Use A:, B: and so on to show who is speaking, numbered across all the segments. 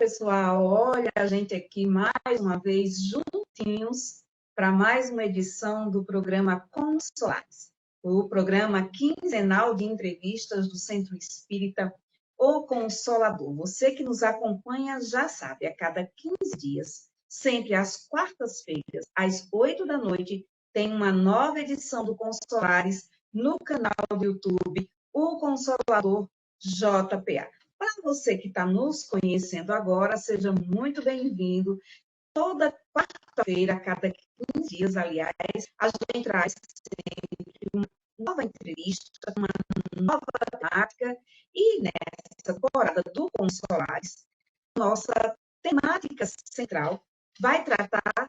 A: pessoal, olha a gente aqui mais uma vez juntinhos para mais uma edição do programa Consolares, o programa quinzenal de entrevistas do Centro Espírita O Consolador. Você que nos acompanha já sabe, a cada 15 dias, sempre às quartas-feiras, às 8 da noite, tem uma nova edição do Consolares no canal do YouTube O Consolador JPA. Para você que está nos conhecendo agora, seja muito bem-vindo. Toda quarta-feira, a cada 15 dias, aliás, a gente traz sempre uma nova entrevista, uma nova temática. E nessa temporada do Consolares, nossa temática central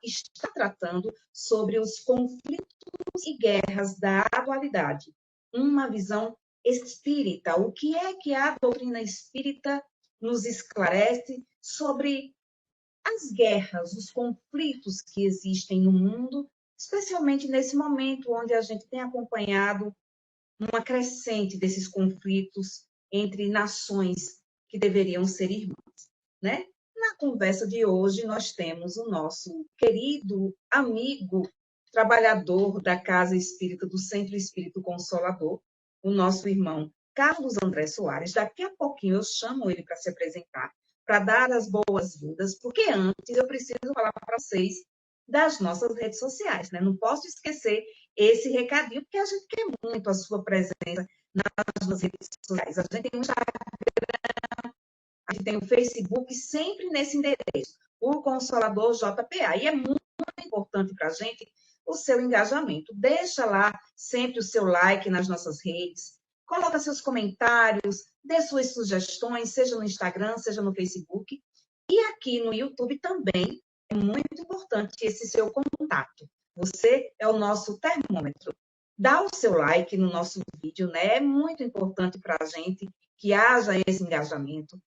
A: está tratando sobre os conflitos e guerras da atualidade. Uma visão espírita. O que é que a doutrina espírita nos esclarece sobre as guerras, os conflitos que existem no mundo, especialmente nesse momento onde a gente tem acompanhado uma crescente desses conflitos entre nações que deveriam ser irmãs, né? Na conversa de hoje, nós temos o nosso querido amigo, trabalhador da Casa Espírita do Centro Espírito Consolador, o nosso irmão Carlos André Soares. Daqui a pouquinho eu chamo ele para se apresentar, para dar as boas-vindas, porque antes eu preciso falar para vocês das nossas redes sociais, né? Não posso esquecer esse recadinho, porque a gente quer muito a sua presença nas nossas redes sociais. A gente tem um Instagram, a gente tem o Facebook, sempre nesse endereço, o Consolador JPA. E é muito importante para a gente o seu engajamento. Deixa lá sempre o seu like nas nossas redes, coloca seus comentários, dê suas sugestões, seja no Instagram, seja no Facebook. E aqui no YouTube também é muito importante esse seu contato. Você é o nosso termômetro. Dá o seu like no nosso vídeo, né? É muito importante para a gente que haja esse engajamento.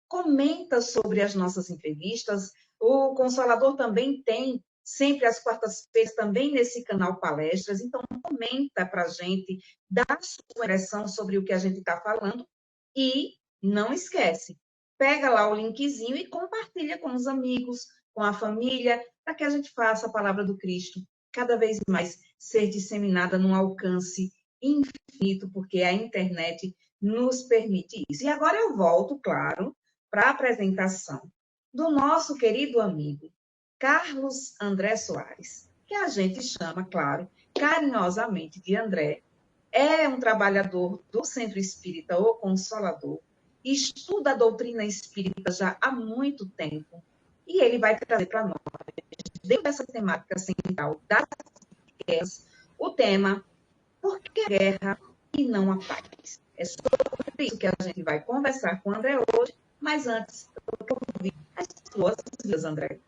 A: Comenta sobre as nossas entrevistas. O Consolador também tem, sempre às quartas-feiras, também nesse canal palestras. Então, comenta para a gente, dá a sua impressão sobre o que a gente está falando. E não esquece, pega lá o linkzinho e compartilha com os amigos, com a família, para que a gente faça a palavra do Cristo cada vez mais ser disseminada num alcance infinito, porque a internet nos permite isso. E agora eu volto, claro, para a apresentação do nosso querido amigo Carlos André Soares, que a gente chama, claro, carinhosamente de André. É um trabalhador do Centro Espírita O Consolador, estuda a doutrina espírita já há muito tempo, e ele vai trazer para nós, dentro dessa temática central das guerras, o tema Por que a guerra e não a paz? É sobre isso que a gente vai conversar com o André hoje, mas antes, eu quero ouvir as suas vidas, André.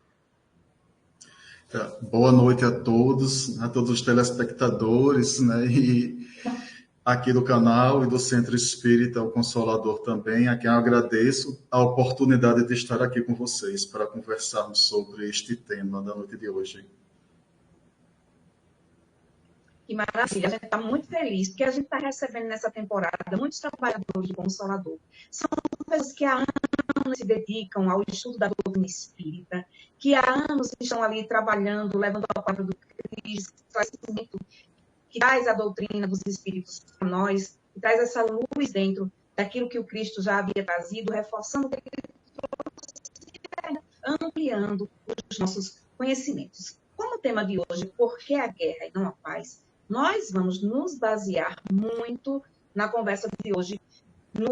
B: Boa noite a todos os telespectadores, né, e aqui do canal e do Centro Espírita O Consolador também, a quem eu agradeço a oportunidade de estar aqui com vocês para conversarmos sobre este tema da noite de hoje.
A: Que maravilha, a gente está muito feliz, porque a gente está recebendo nessa temporada muitos trabalhadores do Consolador. São pessoas que há anos se dedicam ao estudo da doutrina espírita, que há anos estão ali trabalhando, levando a palavra do Cristo, esclarecimento, que traz a doutrina dos espíritos para nós, que traz essa luz dentro daquilo que o Cristo já havia trazido, reforçando o que ele ampliando os nossos conhecimentos. Como o tema de hoje, por que a guerra e não a paz? Nós vamos nos basear muito na conversa de hoje no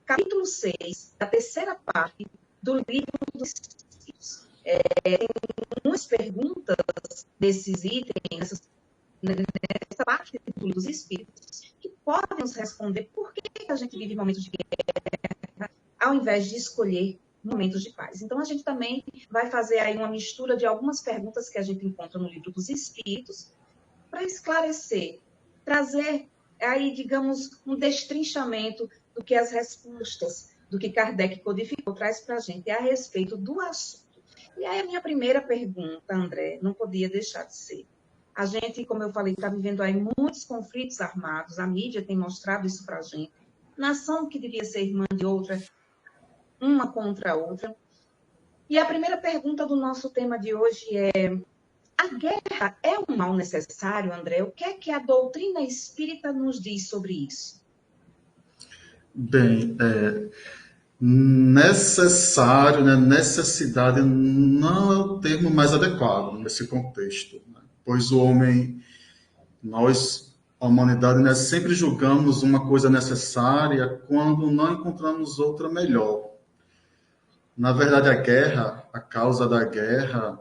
A: capítulo 6, da terceira parte do livro dos Espíritos. Tem algumas perguntas desses itens, nessa parte do livro dos Espíritos, que podem nos responder por que a gente vive momentos de guerra, ao invés de escolher momentos de paz. Então, a gente também vai fazer aí uma mistura de algumas perguntas que a gente encontra no livro dos Espíritos, para esclarecer, trazer aí, digamos, um destrinchamento do que as respostas do que Kardec codificou traz para a gente a respeito do assunto. E aí a minha primeira pergunta, André, não podia deixar de ser. A gente, como eu falei, está vivendo aí muitos conflitos armados, a mídia tem mostrado isso para a gente. Nação que devia ser irmã de outra, uma contra a outra. E a primeira pergunta do nosso tema de hoje é: a guerra é um mal necessário, André? O que é que a doutrina espírita nos diz sobre isso?
B: Bem, necessário, né, necessidade não é o termo mais adequado nesse contexto, né? Pois o homem, nós, a humanidade, né, sempre julgamos uma coisa necessária quando não encontramos outra melhor. Na verdade, a guerra, a causa da guerra,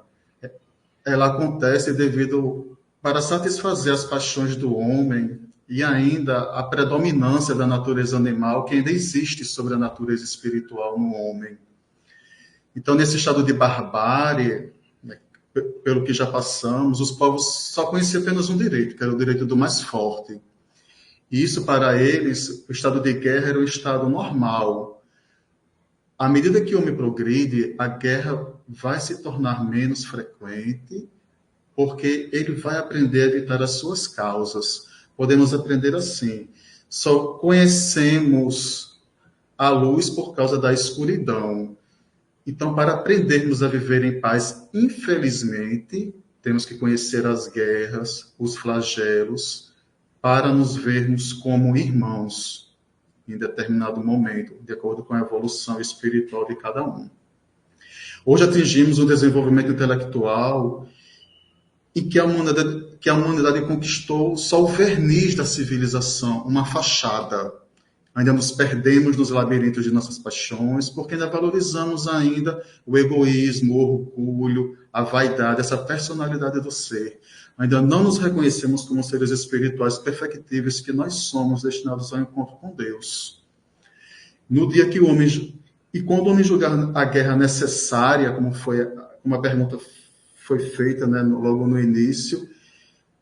B: ela acontece devido para satisfazer as paixões do homem e ainda a predominância da natureza animal que ainda existe sobre a natureza espiritual no homem. Então, nesse estado de barbárie, né, pelo que já passamos, os povos só conheciam apenas um direito, que era o direito do mais forte. E isso, para eles, o estado de guerra era um estado normal. À medida que o homem progride, a guerra vai se tornar menos frequente, porque ele vai aprender a evitar as suas causas. Podemos aprender assim: só conhecemos a luz por causa da escuridão. Então, para aprendermos a viver em paz, infelizmente, temos que conhecer as guerras, os flagelos, para nos vermos como irmãos em determinado momento, de acordo com a evolução espiritual de cada um. Hoje atingimos um desenvolvimento intelectual em que a humanidade conquistou só o verniz da civilização, uma fachada. Ainda nos perdemos nos labirintos de nossas paixões, porque ainda valorizamos ainda o egoísmo, o orgulho, a vaidade, essa personalidade do ser. Ainda não nos reconhecemos como seres espirituais perfectíveis que nós somos, destinados ao encontro com Deus. No dia que o homem... E quando o homem julgar a guerra necessária, como a pergunta foi feita, né, logo no início,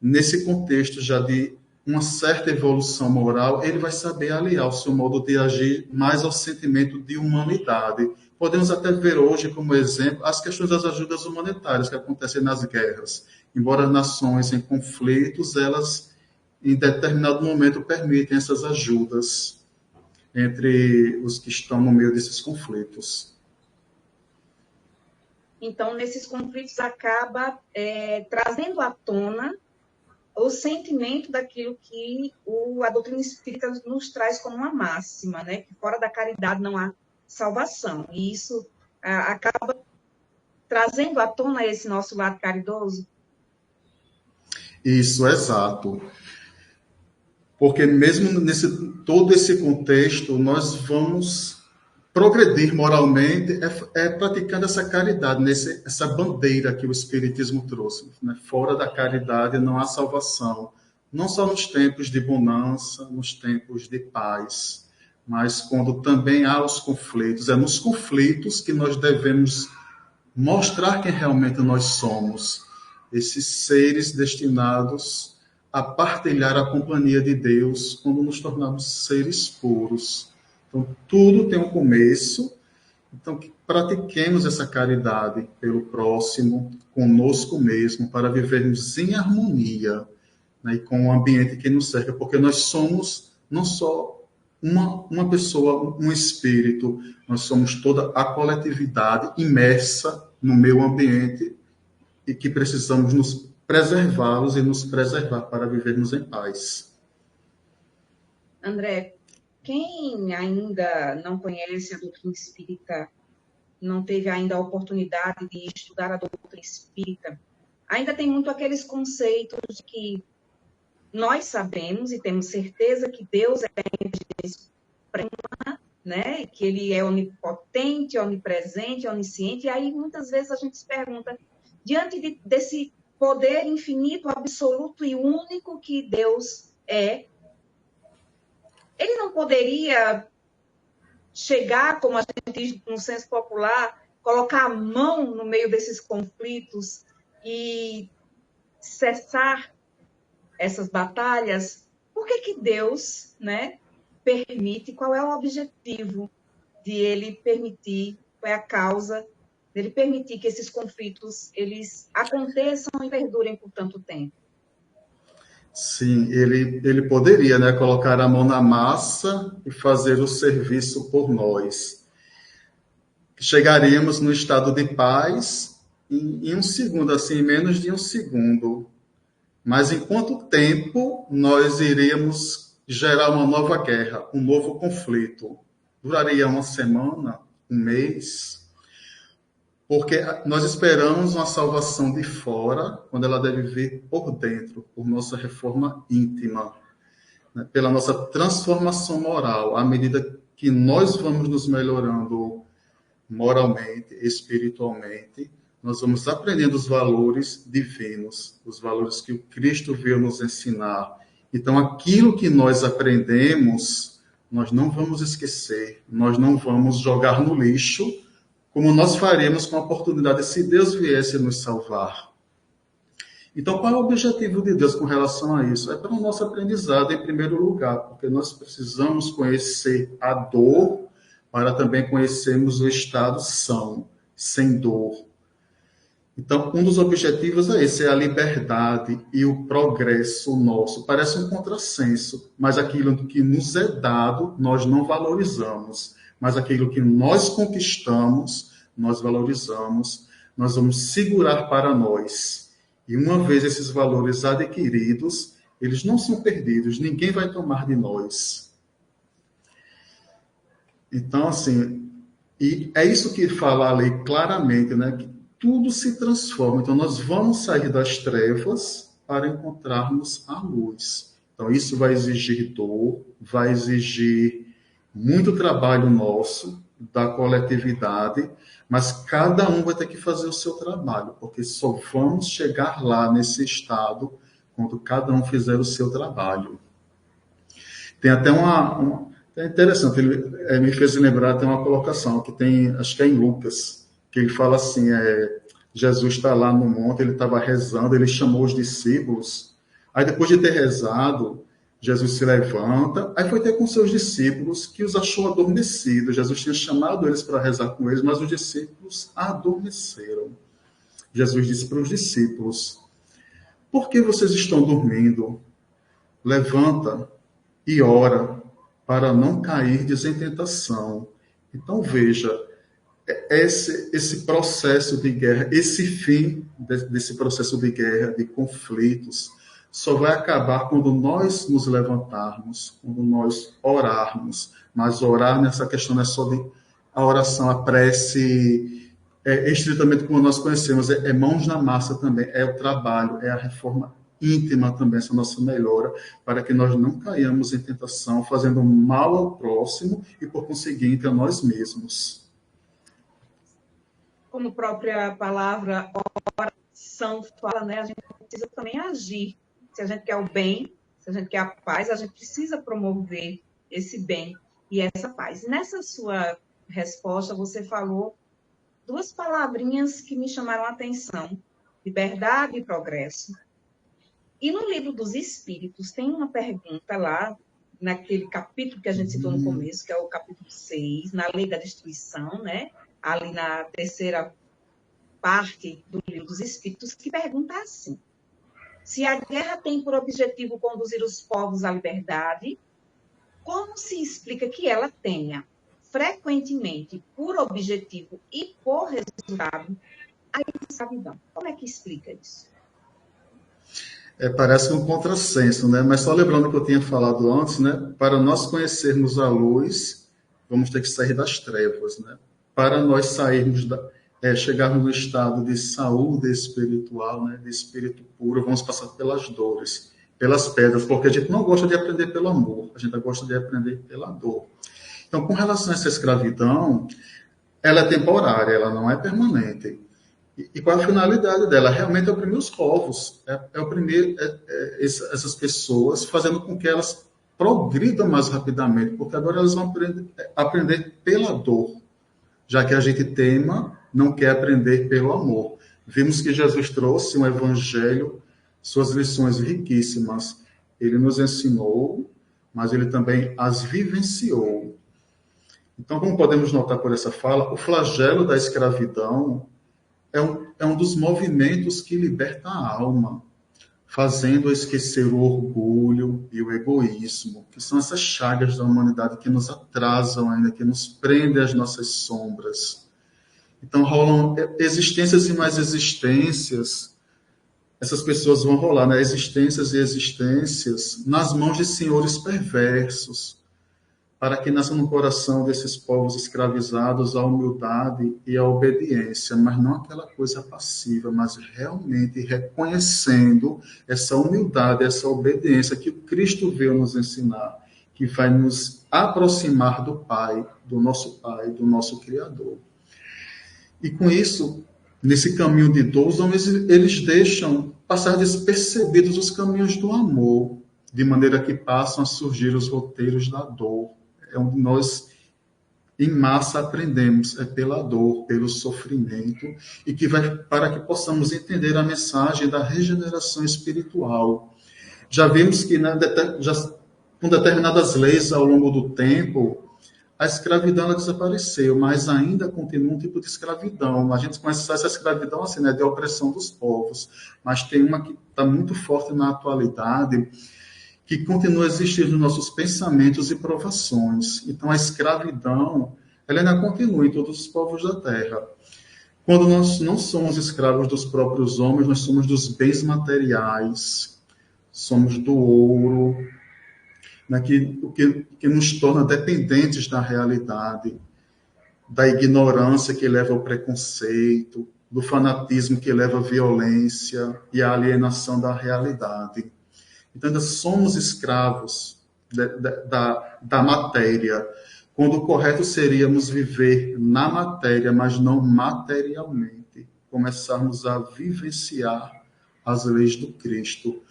B: nesse contexto já de uma certa evolução moral, ele vai saber aliar o seu modo de agir mais ao sentimento de humanidade. Podemos até ver hoje como exemplo as questões das ajudas humanitárias que acontecem nas guerras. Embora nações em conflitos, elas em determinado momento permitem essas ajudas entre os que estão no meio desses conflitos.
A: Então, nesses conflitos, acaba trazendo à tona o sentimento daquilo que a doutrina espírita nos traz como uma máxima, né? Que fora da caridade não há salvação. E isso acaba trazendo à tona esse nosso lado caridoso.
B: Isso, exato. Porque mesmo nesse todo esse contexto, nós vamos progredir moralmente praticando essa caridade, essa bandeira que o Espiritismo trouxe. Né? Fora da caridade não há salvação. Não só nos tempos de bonança, nos tempos de paz, mas quando também há os conflitos. É nos conflitos que nós devemos mostrar quem realmente nós somos. Esses seres destinados a partilhar a companhia de Deus quando nos tornamos seres puros. Então, tudo tem um começo. Então, que pratiquemos essa caridade pelo próximo, conosco mesmo, para vivermos em harmonia, né, e com o ambiente que nos cerca, porque nós somos não só uma pessoa, um espírito, nós somos toda a coletividade imersa no meio ambiente e que precisamos nos preservá-los e nos preservar para vivermos em paz.
A: André, quem ainda não conhece a doutrina espírita, não teve ainda a oportunidade de estudar a doutrina espírita, ainda tem muito aqueles conceitos de que nós sabemos e temos certeza que Deus é a inteligência suprema, né? Que ele é onipotente, onipresente, onisciente, e aí muitas vezes a gente se pergunta, diante desse poder infinito, absoluto e único que Deus é, ele não poderia chegar, como a gente diz no senso popular, colocar a mão no meio desses conflitos e cessar essas batalhas? Por que Deus, né, permite? Qual é o objetivo de ele permitir? Qual é a causa dele permitir que esses conflitos eles aconteçam e perdurem por tanto tempo?
B: Sim, ele poderia, né, colocar a mão na massa e fazer o serviço por nós. chegaríamos no estado de paz em um segundo, assim, em menos de um segundo. Mas em quanto tempo nós iríamos gerar uma nova guerra, um novo conflito? Duraria uma semana, um mês? Porque nós esperamos uma salvação de fora, quando ela deve vir por dentro, por nossa reforma íntima, né? Pela nossa transformação moral, à medida que nós vamos nos melhorando moralmente, espiritualmente, nós vamos aprendendo os valores divinos, os valores que o Cristo veio nos ensinar. Então, aquilo que nós aprendemos, nós não vamos esquecer, nós não vamos jogar no lixo, como nós faríamos com a oportunidade se Deus viesse nos salvar. Então, qual é o objetivo de Deus com relação a isso? É para o nosso aprendizado, em primeiro lugar, porque nós precisamos conhecer a dor para também conhecermos o estado são, sem dor. Então, um dos objetivos é esse, é a liberdade e o progresso nosso. Parece um contrassenso, mas aquilo que nos é dado, nós não valorizamos. Mas aquilo que nós conquistamos, nós valorizamos, nós vamos segurar para nós. E uma vez esses valores adquiridos, eles não são perdidos, ninguém vai tomar de nós. Então, assim, e é isso que fala a lei claramente, né? Que tudo se transforma. Então, nós vamos sair das trevas para encontrarmos a luz. Então, isso vai exigir dor, vai exigir muito trabalho nosso, da coletividade, mas cada um vai ter que fazer o seu trabalho, porque só vamos chegar lá nesse estado quando cada um fizer o seu trabalho. Tem até é interessante, ele me fez lembrar, tem uma colocação que tem, acho que é em Lucas, que ele fala assim, Jesus está lá no monte, ele estava rezando, ele chamou os discípulos, aí depois de ter rezado, Jesus se levanta, aí foi ter com seus discípulos, que os achou adormecidos. Jesus tinha chamado eles para rezar com eles, mas os discípulos adormeceram. Jesus disse para os discípulos, por que vocês estão dormindo? Levanta e ora, para não cairdes em tentação. Então veja, esse processo de guerra, esse fim desse processo de guerra, de conflitos, só vai acabar quando nós nos levantarmos, quando nós orarmos. Mas orar nessa questão não é só de a oração, a prece, estritamente como nós conhecemos, é mãos na massa também, é o trabalho, é a reforma íntima também, essa nossa melhora, para que nós não caiamos em tentação, fazendo mal ao próximo e, por conseguinte, a nós mesmos.
A: Como a própria palavra oração fala, né, a gente precisa também agir. Se a gente quer o bem, se a gente quer a paz, a gente precisa promover esse bem e essa paz. Nessa sua resposta, você falou duas palavrinhas que me chamaram a atenção: liberdade e progresso. E no Livro dos Espíritos tem uma pergunta lá, naquele capítulo que a gente citou no começo, que é o capítulo 6, na Lei da Destruição, né? Ali na terceira parte do Livro dos Espíritos, que pergunta assim: se a guerra tem por objetivo conduzir os povos à liberdade, como se explica que ela tenha, frequentemente, por objetivo e por resultado, a escravidão? Como é que explica isso?
B: Parece um contrassenso, né? Mas só lembrando o que eu tinha falado antes, né? Para nós conhecermos a luz, vamos ter que sair das trevas, né? Para nós sairmos chegarmos no estado de saúde espiritual, né, de espírito puro, vamos passar pelas dores, pelas pedras, porque a gente não gosta de aprender pelo amor, a gente gosta de aprender pela dor. Então, com relação a essa escravidão, ela é temporária, ela não é permanente. E qual é a finalidade dela? Realmente é oprimir os povos, oprimir essas pessoas, fazendo com que elas progridam mais rapidamente, porque agora elas vão aprender pela dor, já que a gente não quer aprender pelo amor. Vimos que Jesus trouxe um evangelho, suas lições riquíssimas. Ele nos ensinou, mas ele também as vivenciou. Então, como podemos notar por essa fala, o flagelo da escravidão é um dos movimentos que liberta a alma, fazendo esquecer o orgulho e o egoísmo, que são essas chagas da humanidade que nos atrasam ainda, que nos prendem às nossas sombras. Então, rolam existências e mais existências. Essas pessoas vão rolar, né? Existências e existências nas mãos de senhores perversos, para que nasça no coração desses povos escravizados a humildade e a obediência, mas não aquela coisa passiva, mas realmente reconhecendo essa humildade, essa obediência que o Cristo veio nos ensinar, que vai nos aproximar do Pai, do nosso Criador. E com isso, nesse caminho de dor, os homens eles deixam passar despercebidos os caminhos do amor, de maneira que passam a surgir os roteiros da dor. É onde nós, em massa, aprendemos, é pela dor, pelo sofrimento, e que vai para que possamos entender a mensagem da regeneração espiritual. Já vimos que com determinadas leis ao longo do tempo, a escravidão ela desapareceu, mas ainda continua um tipo de escravidão. A gente conhece essa escravidão assim, né, de opressão dos povos, mas tem uma que está muito forte na atualidade, que continua a existir nos nossos pensamentos e provações. Então, a escravidão, ela ainda continua em todos os povos da Terra. Quando nós não somos escravos dos próprios homens, nós somos dos bens materiais, somos do ouro, né, que nos torna dependentes da realidade, da ignorância que leva ao preconceito, do fanatismo que leva à violência e à alienação da realidade. Então, ainda somos escravos da matéria, quando o correto seríamos viver na matéria, mas não materialmente, começarmos a vivenciar as leis do Cristo,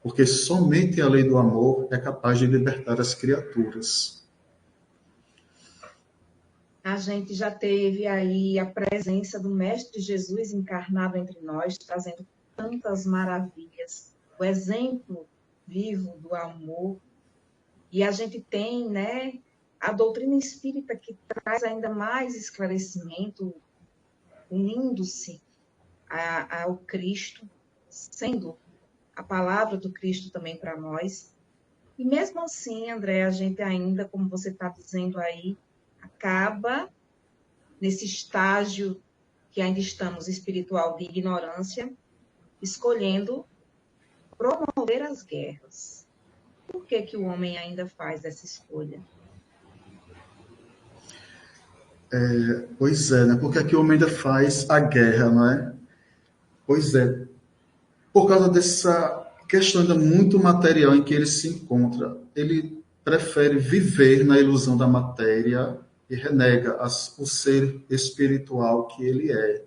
B: porque somente a lei do amor é capaz de libertar as criaturas.
A: A gente já teve aí a presença do Mestre Jesus encarnado entre nós, trazendo tantas maravilhas, o exemplo vivo do amor. E a gente tem, né, a doutrina espírita que traz ainda mais esclarecimento, unindo-se ao Cristo, sendo a palavra do Cristo também para nós. E mesmo assim, André, a gente ainda, como você está dizendo aí, acaba nesse estágio que ainda estamos espiritual de ignorância, escolhendo promover as guerras. Por que o homem ainda faz essa escolha?
B: Pois é, né? Porque aqui o homem ainda faz a guerra, não é? Pois é, por causa dessa questão ainda muito material em que ele se encontra. Ele prefere viver na ilusão da matéria e renega o ser espiritual que ele é.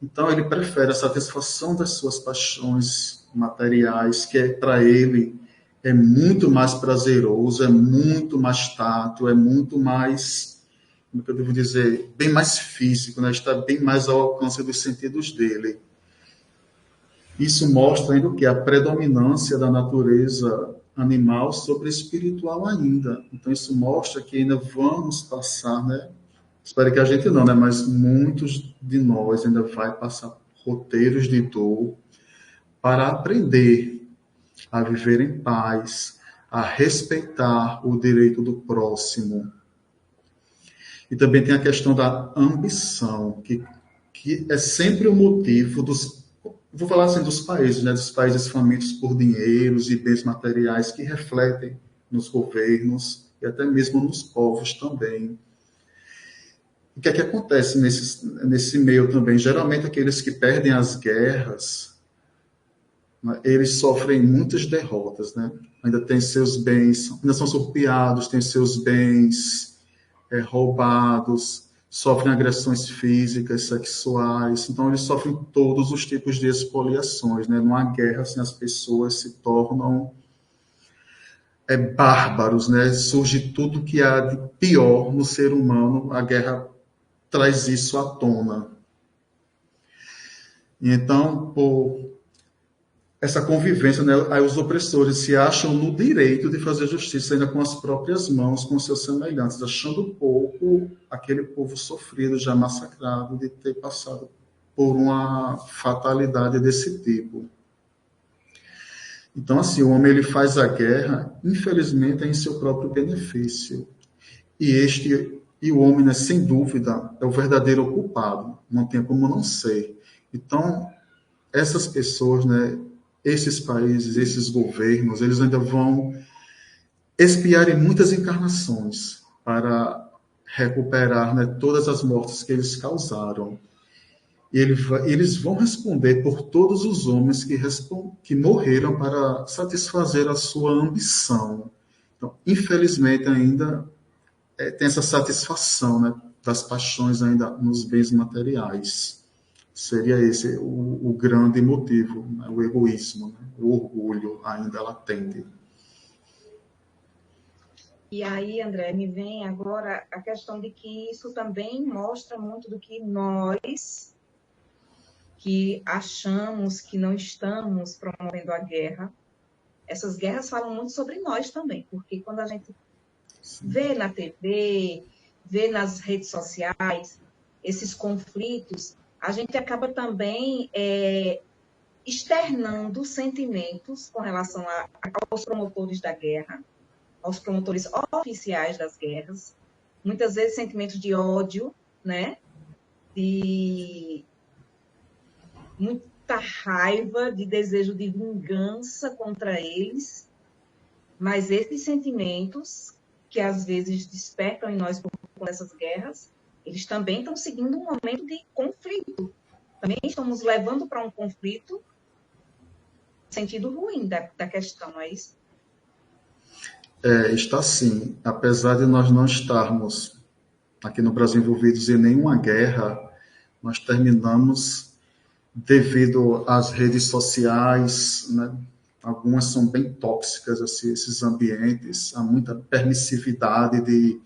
B: Então, ele prefere a satisfação das suas paixões materiais, que para ele é muito mais prazeroso, é muito mais tato, é muito mais, como é que eu devo dizer, bem mais físico, né? Está bem mais ao alcance dos sentidos dele. Isso mostra ainda o que? A predominância da natureza animal sobre a espiritual ainda. Então, isso mostra que ainda vamos passar, né? Espero que a gente não, né? Mas muitos de nós ainda vai passar roteiros de dor para aprender a viver em paz, a respeitar o direito do próximo. E também tem a questão da ambição, que é sempre o motivo vou falar assim dos países, né? Dos países famintos por dinheiros e bens materiais que refletem nos governos e até mesmo nos povos também. O que é que acontece nesse meio também? Geralmente, aqueles que perdem as guerras, né, eles sofrem muitas derrotas, né? Ainda têm seus bens, ainda são surrupiados, têm seus bens roubados, sofrem agressões físicas, sexuais. Então, eles sofrem todos os tipos de expoliações, né? Numa guerra, assim, as pessoas se tornam bárbaros, né? Surge tudo que há de pior no ser humano, a guerra traz isso à tona. E então, por essa convivência, né, aí os opressores se acham no direito de fazer justiça ainda com as próprias mãos, com seus semelhantes, achando pouco aquele povo sofrido, já massacrado, de ter passado por uma fatalidade desse tipo. Então, assim, o homem ele faz a guerra, infelizmente, em seu próprio benefício. E este E o homem, né, sem dúvida, é o verdadeiro culpado, não tem como não ser. Então, essas pessoas, né, esses países, esses governos, eles ainda vão expiar em muitas encarnações para recuperar, né, todas as mortes que eles causaram. E eles vão responder por todos os homens que morreram para satisfazer a sua ambição. Então, infelizmente, ainda tem essa satisfação, né, das paixões ainda nos bens materiais. Seria esse o grande motivo, né, o egoísmo, né, o orgulho ainda latente.
A: E aí, André, me vem agora a questão de que isso também mostra muito do que nós, que achamos que não estamos promovendo a guerra, essas guerras falam muito sobre nós também, porque quando a gente vê na TV, vê nas redes sociais esses conflitos, a gente acaba também externando sentimentos com relação aos promotores da guerra, aos promotores oficiais das guerras, muitas vezes sentimentos de ódio, né? De muita raiva, de desejo de vingança contra eles, mas esses sentimentos que às vezes despertam em nós por essas guerras, eles também estão seguindo um momento de conflito. Também estamos levando para um conflito no sentido ruim da questão, não é isso?
B: Está sim. Apesar de nós não estarmos aqui no Brasil envolvidos em nenhuma guerra, nós terminamos devido às redes sociais, né? Algumas são bem tóxicas, assim, esses ambientes, há muita permissividade de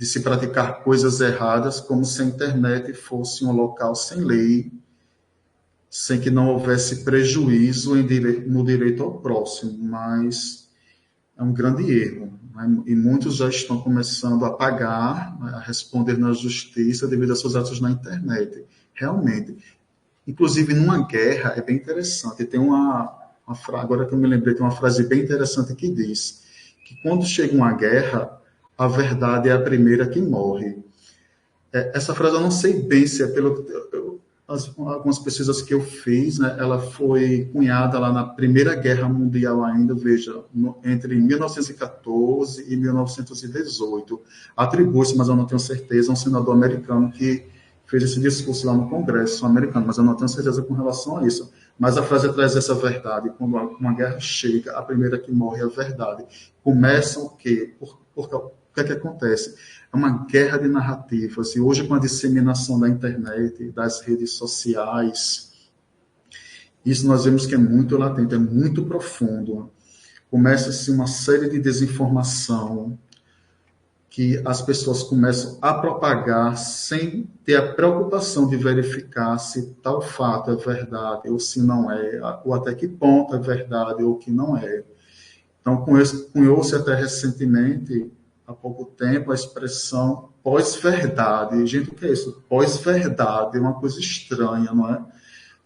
B: se praticar coisas erradas, como se a internet fosse um local sem lei, sem que não houvesse prejuízo no direito ao próximo, mas é um grande erro, né? E muitos já estão começando a pagar, né, a responder na justiça devido aos seus atos na internet. Realmente. Inclusive, numa guerra, é bem interessante, tem agora que eu me lembrei, tem uma frase bem interessante que diz que quando chega uma guerra, a verdade é a primeira que morre. Essa frase eu não sei bem se é algumas pesquisas que eu fiz, né, ela foi cunhada lá na Primeira Guerra Mundial ainda, veja, entre 1914 e 1918. Atribui-se, mas eu não tenho certeza, a um senador americano que fez esse discurso lá no Congresso americano, mas eu não tenho certeza com relação a isso. Mas a frase traz essa verdade, quando uma guerra chega, a primeira que morre é a verdade. Começa o quê? O que é que acontece? É uma guerra de narrativas, e hoje com a disseminação da internet, das redes sociais, isso nós vemos que é muito latente, é muito profundo. Começa-se uma série de desinformação, que as pessoas começam a propagar sem ter a preocupação de verificar se tal fato é verdade ou se não é, ou até que ponto é verdade ou que não é. Então, cunhou-se até recentemente, há pouco tempo, a expressão pós-verdade. Gente, o que é isso? Pós-verdade é uma coisa estranha, não é?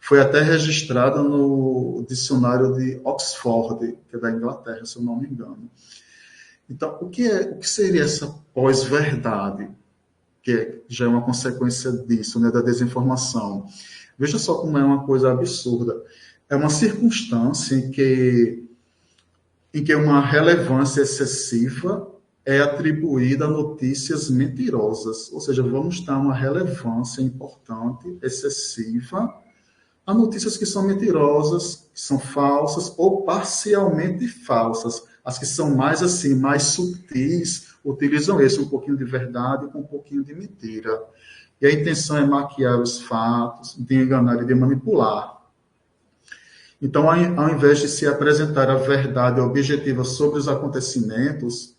B: Foi até registrada no dicionário de Oxford, que é da Inglaterra, se eu não me engano. Então, o que seria essa pós-verdade, que já é uma consequência disso, né, da desinformação? Veja só como é uma coisa absurda. É uma circunstância em que uma relevância excessiva é atribuída a notícias mentirosas. Ou seja, vamos dar uma relevância importante, excessiva, a notícias que são mentirosas, que são falsas ou parcialmente falsas. As que são mais assim, mais sutis, utilizam esse um pouquinho de verdade com um pouquinho de mentira. E a intenção é maquiar os fatos, de enganar e de manipular. Então, ao invés de se apresentar a verdade objetiva sobre os acontecimentos,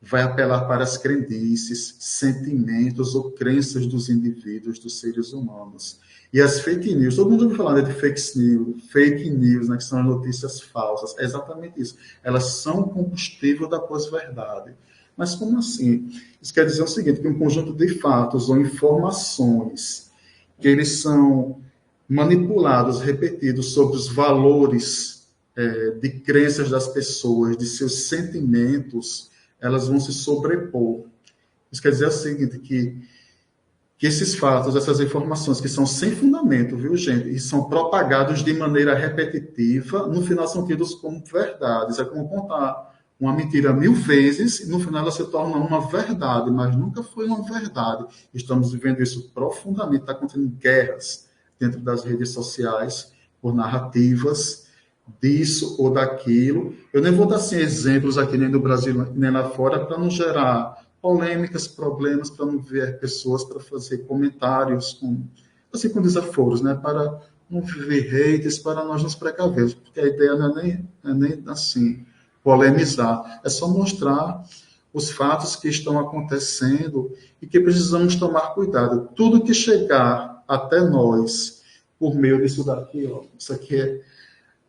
B: vai apelar para as crendices, sentimentos ou crenças dos indivíduos, dos seres humanos. E as fake news, todo mundo ouve falar, né, de fake news, né, que são as notícias falsas. É exatamente isso. Elas são o combustível da pós-verdade. Mas como assim? Isso quer dizer o seguinte, que um conjunto de fatos ou informações que eles são manipulados, repetidos sobre os valores de crenças das pessoas, de seus sentimentos, elas vão se sobrepor. Isso quer dizer o seguinte, que esses fatos, essas informações que são sem fundamento, viu, gente, e são propagados de maneira repetitiva, no final são tidos como verdades. É como contar uma mentira 1000 vezes e no final ela se torna uma verdade, mas nunca foi uma verdade. Estamos vivendo isso profundamente, está acontecendo guerras dentro das redes sociais por narrativas disso ou daquilo. Eu nem vou dar assim, exemplos aqui nem do Brasil nem lá fora para não gerar polêmicas, problemas, para não ver pessoas para fazer comentários com desaforos, né? Para não viver haters, para nós nos precavermos, porque a ideia não é nem assim polemizar, é só mostrar os fatos que estão acontecendo e que precisamos tomar cuidado. Tudo que chegar até nós por meio disso daqui, ó, isso aqui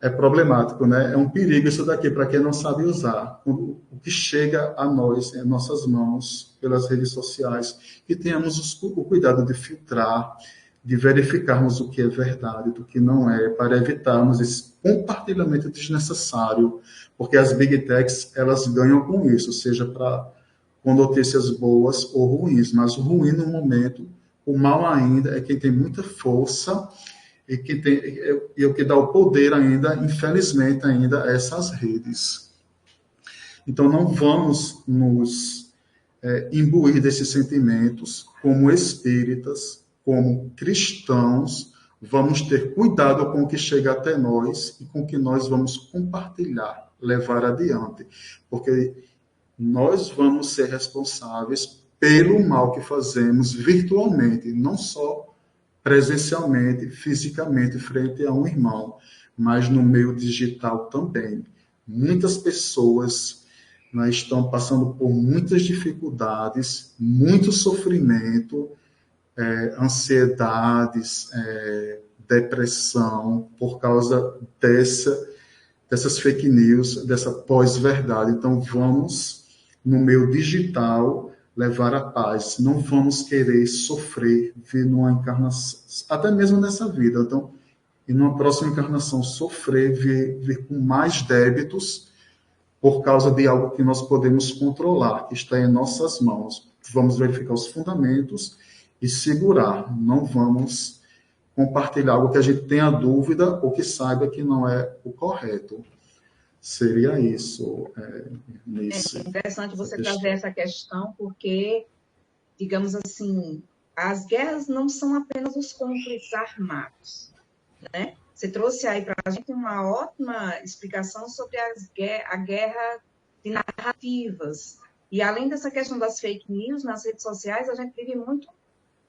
B: é problemático, né? É um perigo isso daqui para quem não sabe usar. O que chega a nós, em nossas mãos, pelas redes sociais, que tenhamos o cuidado de filtrar, de verificarmos o que é verdade, do que não é, para evitarmos esse compartilhamento desnecessário, porque as big techs, elas ganham com isso, seja com notícias boas ou ruins, mas o ruim no momento, o mal ainda é quem tem muita força e o que dá o poder ainda, infelizmente, ainda a essas redes. Então, não vamos nos imbuir desses sentimentos como espíritas, como cristãos, vamos ter cuidado com o que chega até nós e com o que nós vamos compartilhar, levar adiante, porque nós vamos ser responsáveis pelo mal que fazemos virtualmente, não só presencialmente, fisicamente, frente a um irmão, mas no meio digital também. Muitas pessoas, né, estão passando por muitas dificuldades, muito sofrimento, ansiedades, depressão, por causa dessas fake news, dessa pós-verdade. Então, vamos, no meio digital, levar a paz. Não vamos querer sofrer, vir numa encarnação, até mesmo nessa vida. Então, e numa próxima encarnação, sofrer, vir com mais débitos por causa de algo que nós podemos controlar, que está em nossas mãos. Vamos verificar os fundamentos e segurar. Não vamos compartilhar algo que a gente tenha dúvida ou que saiba que não é o correto. Seria isso,
A: É interessante você trazer essa questão, porque, digamos assim, as guerras não são apenas os conflitos armados, né? Você trouxe aí para a gente uma ótima explicação sobre a guerra de narrativas. E além dessa questão das fake news nas redes sociais, a gente vive muito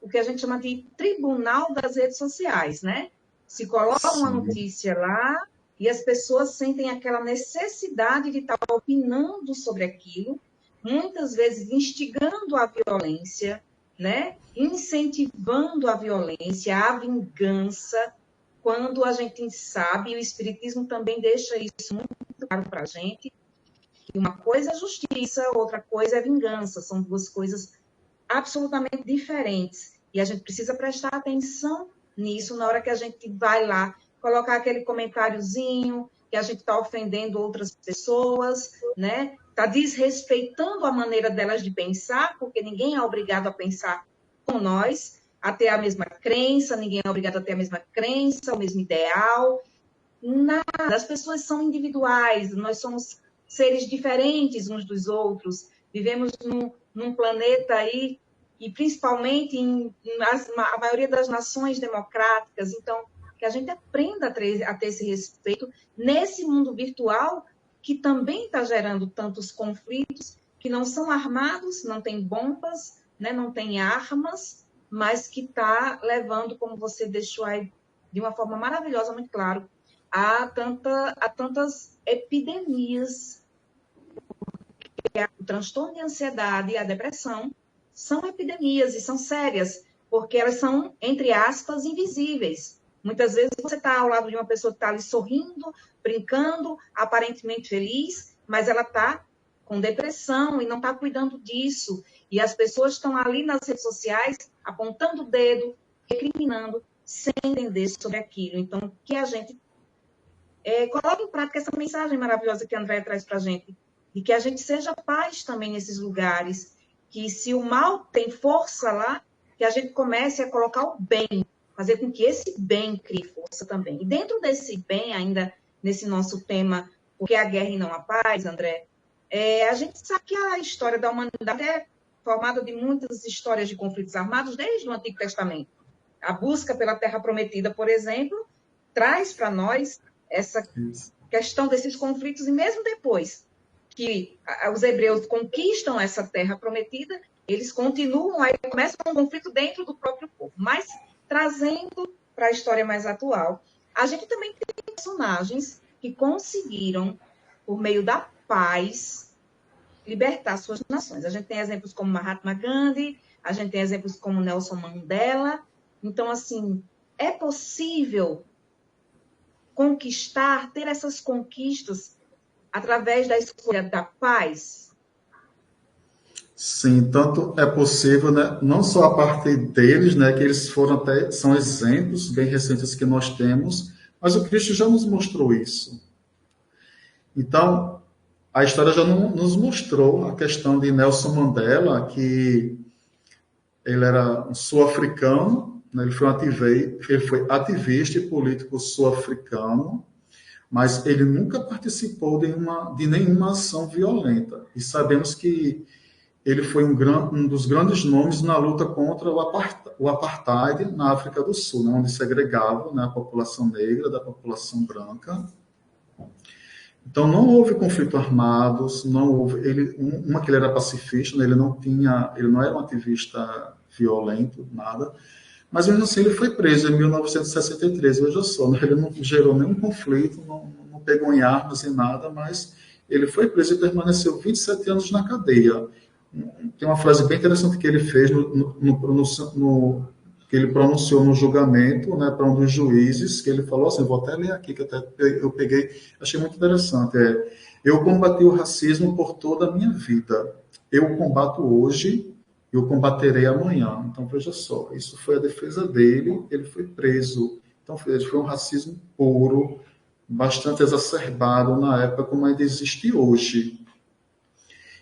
A: o que a gente chama de tribunal das redes sociais, né? Se coloca uma notícia lá e as pessoas sentem aquela necessidade de estar opinando sobre aquilo, muitas vezes instigando a violência, né? Incentivando a violência, a vingança, quando a gente sabe, e o Espiritismo também deixa isso muito claro para a gente, que uma coisa é justiça, outra coisa é vingança, são duas coisas absolutamente diferentes. E a gente precisa prestar atenção nisso na hora que a gente vai lá colocar aquele comentáriozinho que a gente está ofendendo outras pessoas, né? Está desrespeitando a maneira delas de pensar, porque ninguém é obrigado a pensar como nós, a ter a mesma crença, ninguém é obrigado a ter a mesma crença, o mesmo ideal. Nada, as pessoas são individuais, nós somos seres diferentes uns dos outros, vivemos num planeta aí, e principalmente a maioria das nações democráticas, então, que a gente aprenda a ter esse respeito nesse mundo virtual que também está gerando tantos conflitos, que não são armados, não tem bombas, né, não tem armas, mas que está levando, como você deixou aí de uma forma maravilhosa, muito claro, a tantas epidemias. O transtorno de ansiedade e a depressão são epidemias e são sérias, porque elas são, entre aspas, invisíveis. Muitas vezes você está ao lado de uma pessoa que está ali sorrindo, brincando, aparentemente feliz, mas ela está com depressão e não está cuidando disso. E as pessoas estão ali nas redes sociais apontando o dedo, recriminando, sem entender sobre aquilo. Então, que a gente coloque em prática essa mensagem maravilhosa que a Andréia traz para a gente, de que a gente seja paz também nesses lugares, que se o mal tem força lá, que a gente comece a colocar o bem, fazer com que esse bem crie força também. E dentro desse bem, ainda nesse nosso tema, o que é a guerra e não a paz, André, a gente sabe que a história da humanidade é formada de muitas histórias de conflitos armados desde o Antigo Testamento. A busca pela Terra Prometida, por exemplo, traz para nós essa questão desses conflitos, e mesmo depois que os hebreus conquistam essa Terra Prometida, eles continuam, aí começa um conflito dentro do próprio povo. Mas, trazendo para a história mais atual, a gente também tem personagens que conseguiram, por meio da paz, libertar suas nações. A gente tem exemplos como Mahatma Gandhi, a gente tem exemplos como Nelson Mandela. Então, assim, é possível conquistar, ter essas conquistas através da escolha da paz?
B: Sim, tanto é possível, né, não só a partir deles, né, que eles foram até, são exemplos bem recentes que nós temos, mas o Cristo já nos mostrou isso. Então, a história já nos mostrou a questão de Nelson Mandela, que ele era um sul-africano, né, ele foi ativista e político sul-africano, mas ele nunca participou de nenhuma ação violenta. E sabemos que ele foi um dos grandes nomes na luta contra o apartheid na África do Sul, né, onde segregava, né, a população negra da população branca. Então, não houve conflito armados, não houve. Que ele era pacifista, né, ele não era um ativista violento, nada. Mas mesmo assim, ele foi preso em 1963, veja só, né, ele não gerou nenhum conflito, não pegou em armas e nada, mas ele foi preso e permaneceu 27 anos na cadeia. Tem uma frase bem interessante que ele fez que ele pronunciou no julgamento, né, para um dos juízes, que ele falou assim, vou até ler aqui, que até eu peguei, achei muito interessante, eu combati o racismo por toda a minha vida, eu o combato hoje, eu combaterei amanhã. Então, veja só, isso foi a defesa dele, ele foi preso, então foi um racismo puro, bastante exacerbado na época, como ainda existe hoje.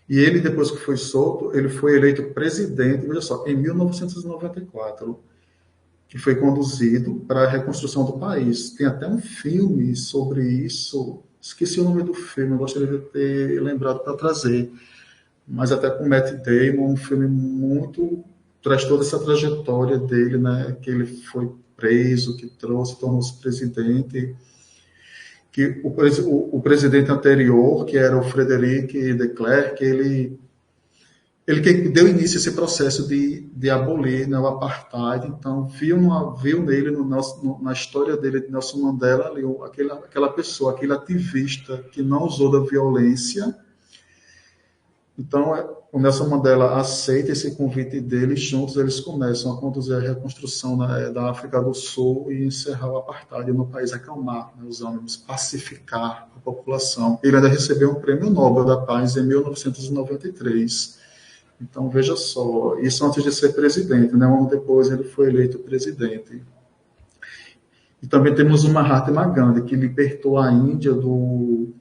B: E ele, depois que foi solto, ele foi eleito presidente, veja só, em 1994, que foi conduzido para a reconstrução do país. Tem até um filme sobre isso, esqueci o nome do filme, eu gostaria de ter lembrado para trazer, mas até com Matt Damon, um filme muito, traz toda essa trajetória dele, né, que ele foi preso, que tornou-se presidente, que o presidente anterior, que era o Frederic de Klerk, ele que deu início a esse processo de abolir, né, o apartheid. Então, viu nele, na história dele, de Nelson Mandela, ali, aquela pessoa, aquele ativista que não usou da violência. Então, o Nelson Mandela aceita esse convite dele, e juntos eles começam a conduzir a reconstrução da África do Sul e encerrar o apartheid no país, acalmar, né, os ânimos, pacificar a população. Ele ainda recebeu um prêmio Nobel da Paz em 1993. Então, veja só, isso antes de ser presidente, né? Um ano depois ele foi eleito presidente. E também temos o Mahatma Gandhi, que libertou a Índia do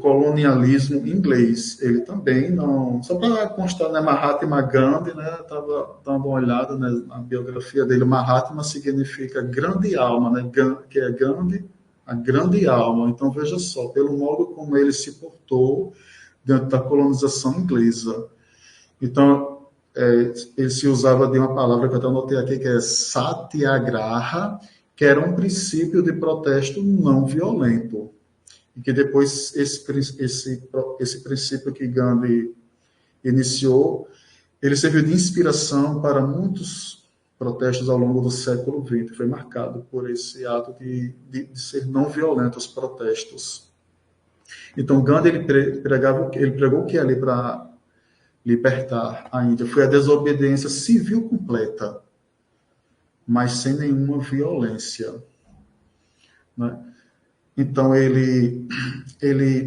B: colonialismo inglês. Ele também não... Só para constar, né, Mahatma Gandhi, né, estava dando uma olhada, né, na biografia dele. Mahatma significa grande alma, né, que é Gandhi, a grande alma. Então, veja só, pelo modo como ele se portou dentro da colonização inglesa. Então, ele se usava de uma palavra que eu até anotei aqui, que é satyagraha, que era um princípio de protesto não violento. E que depois esse princípio que Gandhi iniciou, ele serviu de inspiração para muitos protestos ao longo do século XX. Foi marcado por esse ato de ser não violento os protestos. Então, Gandhi ele pregou o que ali para libertar a Índia? Foi a desobediência civil completa, mas sem nenhuma violência, né? Então,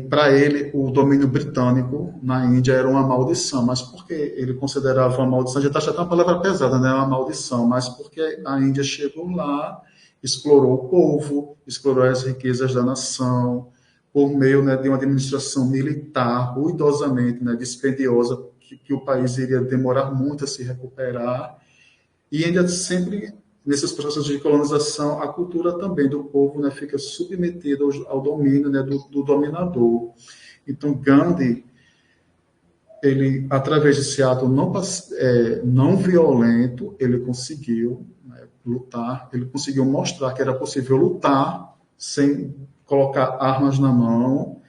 B: para ele, o domínio britânico na Índia era uma maldição. Mas por que ele considerava uma maldição? Já está achando uma palavra pesada, né? Uma maldição. Mas porque a Índia chegou lá, explorou o povo, explorou as riquezas da nação, por meio, né, de uma administração militar ruidosamente, né, dispendiosa, que o país iria demorar muito a se recuperar, e ainda sempre, nesses processos de colonização, a cultura também do povo, né, fica submetida ao domínio, né, do dominador. Então, Gandhi, ele, através desse ato não violento, ele conseguiu, né, lutar, ele conseguiu mostrar que era possível lutar sem colocar armas na mão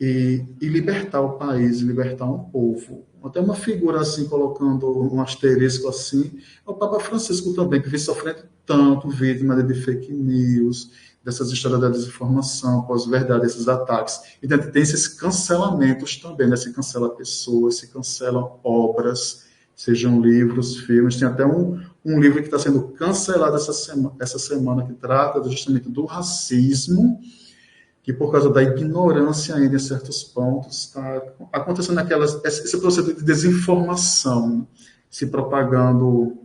B: e libertar o país, libertar um povo. Até uma figura assim, colocando um asterisco assim, é o Papa Francisco também, que vem sofrendo tanto, vítima de fake news, dessas histórias da desinformação, pós-verdade, esses ataques. E tem esses cancelamentos também, né? Se cancela pessoas, se cancelam obras, sejam livros, filmes. Tem até um livro que está sendo cancelado essa semana, que trata justamente do racismo, que por causa da ignorância ainda em certos pontos está acontecendo esse processo de desinformação, se propagando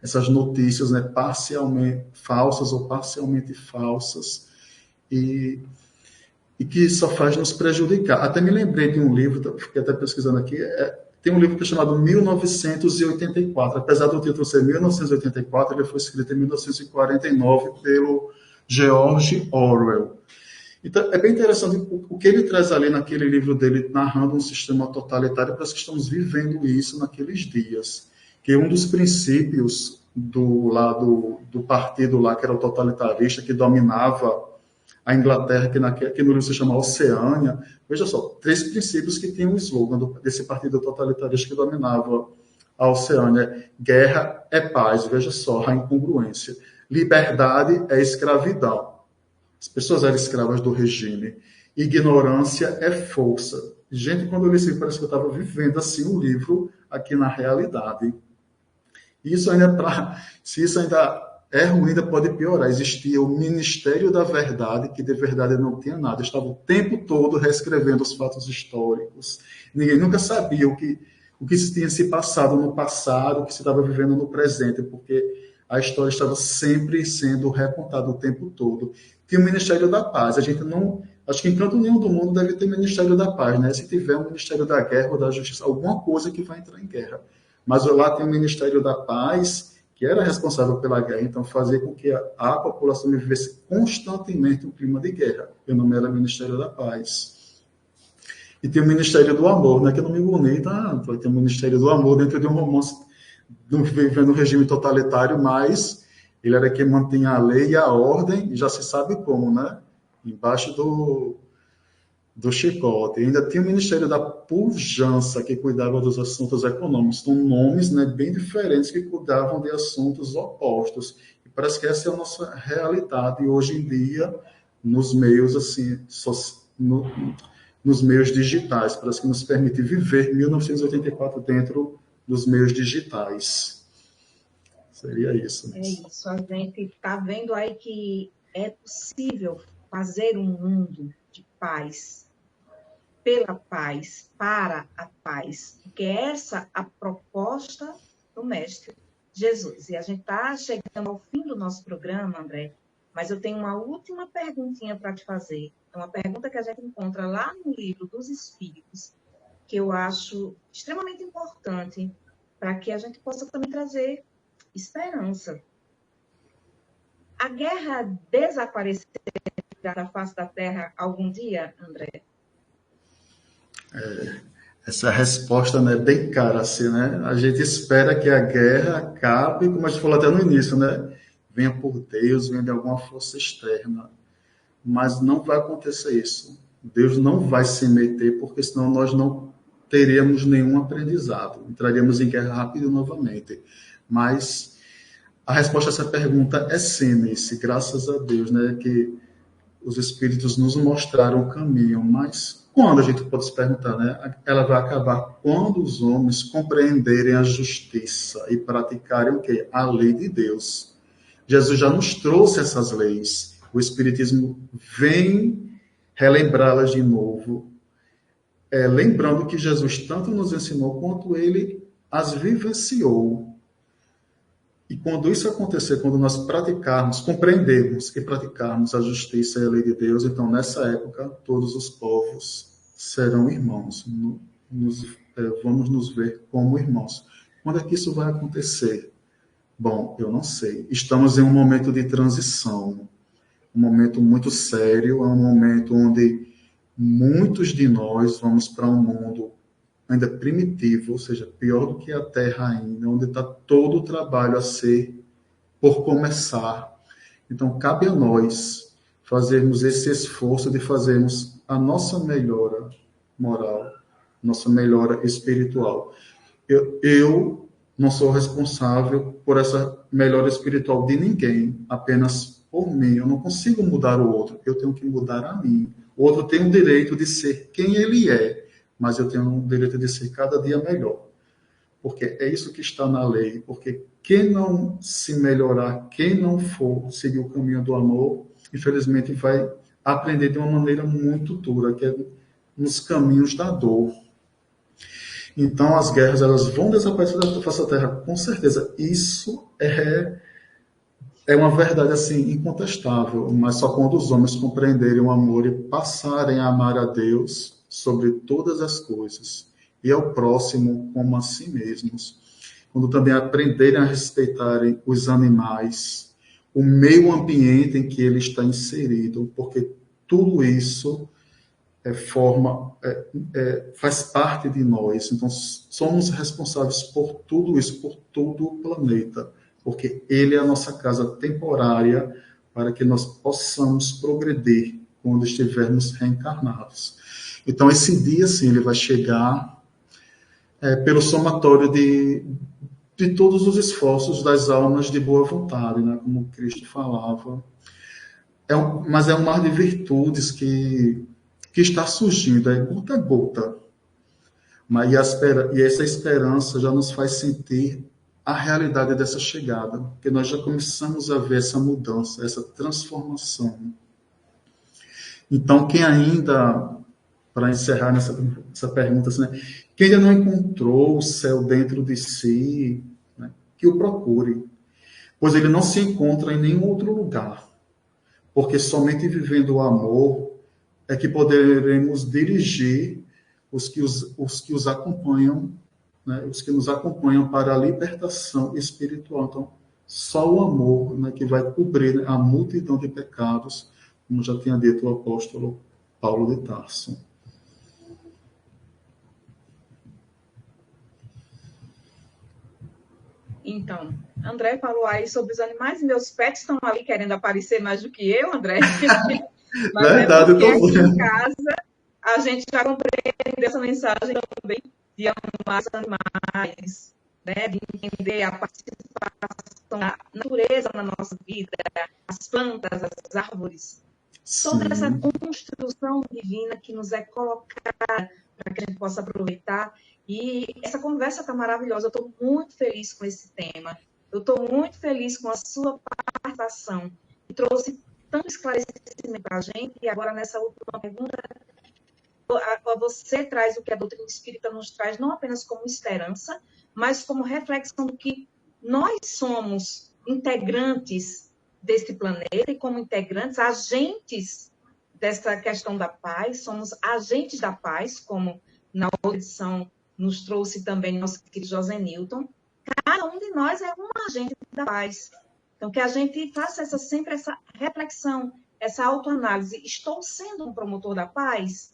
B: essas notícias, né, parcialmente falsas ou parcialmente falsas, e que só faz nos prejudicar. Até me lembrei de um livro, fiquei até pesquisando aqui, tem um livro que é chamado 1984, apesar do título ser 1984, ele foi escrito em 1949 pelo George Orwell. Então, é bem interessante o que ele traz ali naquele livro dele, narrando um sistema totalitário, para que estamos vivendo isso naqueles dias. Que um dos princípios do partido lá, que era o totalitarista, que dominava a Inglaterra, que no livro se chama Oceânia, veja só, 3 princípios que tinham o slogan desse partido totalitarista que dominava a Oceânia. Guerra é paz, veja só a incongruência. Liberdade é escravidão. As pessoas eram escravas do regime. Ignorância é força. Gente, quando eu li isso, parece que eu estava vivendo assim um livro aqui na realidade. Isso ainda se isso ainda é ruim, ainda pode piorar. Existia o Ministério da Verdade, que de verdade não tinha nada. Eu estava o tempo todo reescrevendo os fatos históricos. Ninguém nunca sabia o que tinha se passado no passado, o que se estava vivendo no presente, porque a história estava sempre sendo recontada o tempo todo. Tinha o Ministério da Paz. A gente não... Acho que em canto nenhum do mundo deve ter Ministério da Paz, né? Se tiver um Ministério da Guerra ou da Justiça, alguma coisa que vai entrar em guerra. Mas lá tem o Ministério da Paz, que era responsável pela guerra, então fazia com que a população vivesse constantemente um clima de guerra. O nome era Ministério da Paz. E tem o Ministério do Amor, né? Que é nome bonito, vai ter o Ministério do Amor dentro de um romance, vivendo um regime totalitário, mas ele era quem mantinha a lei e a ordem, e já se sabe como, né? Embaixo do chicote. E ainda tinha o Ministério da Pujança, que cuidava dos assuntos econômicos. São nomes, né, bem diferentes que cuidavam de assuntos opostos. E parece que essa é a nossa realidade hoje em dia nos meios assim, nos meios digitais. Parece que nos permite viver 1984 dentro dos meios digitais. Seria isso.
A: É isso. A gente está vendo aí que é possível fazer um mundo de paz, pela paz, para a paz, porque essa é a proposta do Mestre Jesus. E a gente está chegando ao fim do nosso programa, André, mas eu tenho uma última perguntinha para te fazer. É uma pergunta que a gente encontra lá no Livro dos Espíritos, que eu acho extremamente importante para que a gente possa também trazer esperança. A guerra desaparecerá da face da Terra algum dia, André?
B: Essa resposta, né, bem cara, assim, né? A gente espera que a guerra acabe, como a gente falou até no início, né? Venha por Deus, venha de alguma força externa. Mas não vai acontecer isso. Deus não vai se meter, porque senão nós não teríamos nenhum aprendizado. Entraríamos em guerra rápido novamente. Mas a resposta a essa pergunta é sim, Nice, graças a Deus, né? Que os Espíritos nos mostraram o caminho, mas quando a gente pode se perguntar, né? Ela vai acabar quando os homens compreenderem a justiça e praticarem o quê? A lei de Deus. Jesus já nos trouxe essas leis. O Espiritismo vem relembrá-las de novo, lembrando que Jesus tanto nos ensinou quanto ele as vivenciou. E quando isso acontecer, quando nós praticarmos, compreendermos e praticarmos a justiça e a lei de Deus, então nessa época todos os povos serão irmãos. vamos nos ver como irmãos. Quando é que isso vai acontecer? Bom, eu não sei. Estamos em um momento de transição, um momento muito sério, é um momento onde muitos de nós vamos para um mundo ainda primitivo, ou seja, pior do que a Terra ainda, onde está todo o trabalho a ser por começar. Então, cabe a nós fazermos esse esforço de fazermos a nossa melhora moral, nossa melhora espiritual. Eu não sou responsável por essa melhora espiritual de ninguém, apenas por mim. Eu não consigo mudar o outro, eu tenho que mudar a mim. O outro tem o direito de ser quem ele é, mas eu tenho o direito de ser cada dia melhor. Porque é isso que está na lei. Porque quem não se melhorar, quem não for seguir o caminho do amor, infelizmente vai aprender de uma maneira muito dura, que é nos caminhos da dor. Então, as guerras elas vão desaparecer da face da Terra, com certeza. Isso é uma verdade assim incontestável, mas só quando os homens compreenderem o amor e passarem a amar a Deus sobre todas as coisas e ao próximo como a si mesmos. Quando também aprenderem a respeitarem os animais, o meio ambiente em que ele está inserido, porque tudo isso faz parte de nós. Então, somos responsáveis por tudo isso, por todo o planeta, porque ele é a nossa casa temporária para que nós possamos progredir quando estivermos reencarnados. Então, esse dia, sim, ele vai chegar pelo somatório de todos os esforços das almas de boa vontade, né? Como Cristo falava. Mas é um mar de virtudes que está surgindo, é gota a gota. Mas e essa esperança já nos faz sentir a realidade dessa chegada, porque nós já começamos a ver essa mudança, essa transformação. Então, quem ainda, para encerrar essa pergunta, assim, né, quem ainda não encontrou o céu dentro de si, né, que o procure, pois ele não se encontra em nenhum outro lugar, porque somente vivendo o amor é que poderemos dirigir os que os acompanham, né, os que nos acompanham para a libertação espiritual. Então, só o amor, né, que vai cobrir, né, a multidão de pecados, como já tinha dito o apóstolo Paulo de Tarso.
A: Então, André falou aí sobre os animais, meus pets estão ali querendo aparecer mais do que eu, André. Mas
B: Verdade,
A: é porque
B: eu
A: aqui em casa a gente já compreendeu essa mensagem também de amar os animais, né? De entender a participação da natureza na nossa vida, as plantas, as árvores, toda essa construção divina que nos é colocada para que a gente possa aproveitar. E essa conversa está maravilhosa. Eu estou muito feliz com esse tema. Eu estou muito feliz com a sua participação, que trouxe tanto esclarecimento para a gente. E agora, nessa última pergunta, você traz o que a doutrina espírita nos traz, não apenas como esperança, mas como reflexão do que nós somos integrantes desse planeta e como integrantes, agentes dessa questão da paz, somos agentes da paz, como na outra edição nos trouxe também nosso querido José Newton. Cada um de nós é um agente da paz. Então, que a gente faça sempre essa reflexão, essa autoanálise. Estou sendo um promotor da paz?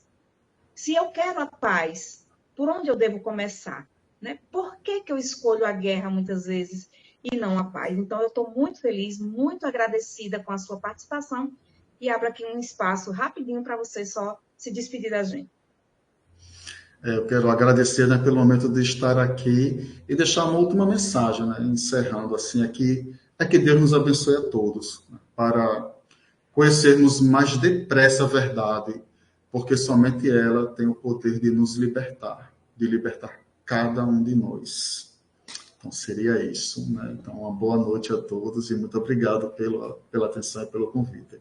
A: Se eu quero a paz, por onde eu devo começar? Né? Por que eu escolho a guerra muitas vezes e não a paz? Então, eu estou muito feliz, muito agradecida com a sua participação e abro aqui um espaço rapidinho para você só se despedir da gente.
B: Eu quero agradecer, né, pelo momento de estar aqui e deixar uma última mensagem, né, encerrando assim aqui, é que Deus nos abençoe a todos, né, para conhecermos mais depressa a verdade, porque somente ela tem o poder de nos libertar, de libertar cada um de nós. Então seria isso, né? Então uma boa noite a todos e muito obrigado pela atenção e pelo convite.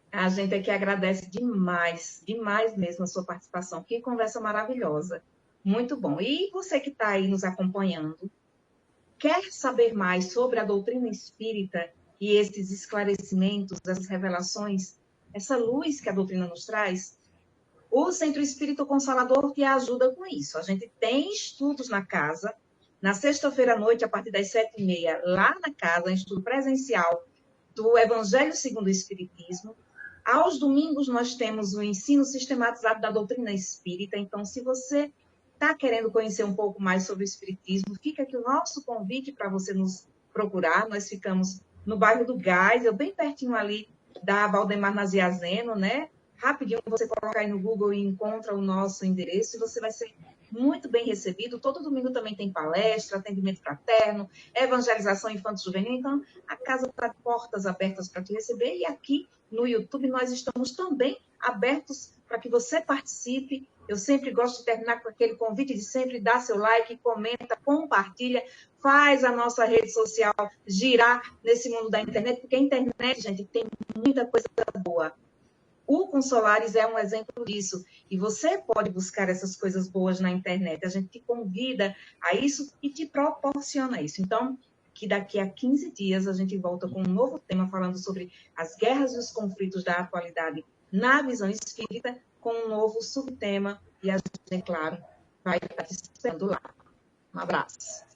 A: A gente aqui agradece demais, demais mesmo a sua participação. Que conversa maravilhosa. Muito bom. E você que está aí nos acompanhando, quer saber mais sobre a doutrina espírita e esses esclarecimentos, essas revelações, essa luz que a doutrina nos traz? O Centro Espírita Consolador te ajuda com isso. A gente tem estudos na casa, na sexta-feira à noite, a partir das 7h30, lá na casa, estudo presencial do Evangelho segundo o Espiritismo. Aos domingos, nós temos o ensino sistematizado da doutrina espírita. Então, se você está querendo conhecer um pouco mais sobre o Espiritismo, fica aqui o nosso convite para você nos procurar. Nós ficamos no bairro do Geisel, bem pertinho ali da Valdemar Naziazeno, né? Rapidinho você coloca aí no Google e encontra o nosso endereço e você vai ser muito bem recebido. Todo domingo também tem palestra, atendimento fraterno, evangelização infanto-juvenil. Então, a casa está de portas abertas para te receber. E aqui no YouTube nós estamos também abertos para que você participe. Eu sempre gosto de terminar com aquele convite de sempre dar seu like, comenta, compartilha, faz a nossa rede social girar nesse mundo da internet, porque a internet, gente, tem muita coisa boa. O Consolares é um exemplo disso. E você pode buscar essas coisas boas na internet. A gente te convida a isso e te proporciona isso. Então, que daqui a 15 dias a gente volta com um novo tema falando sobre as guerras e os conflitos da atualidade na visão espírita, com um novo subtema. E a gente, claro, vai estar te esperando lá. Um abraço.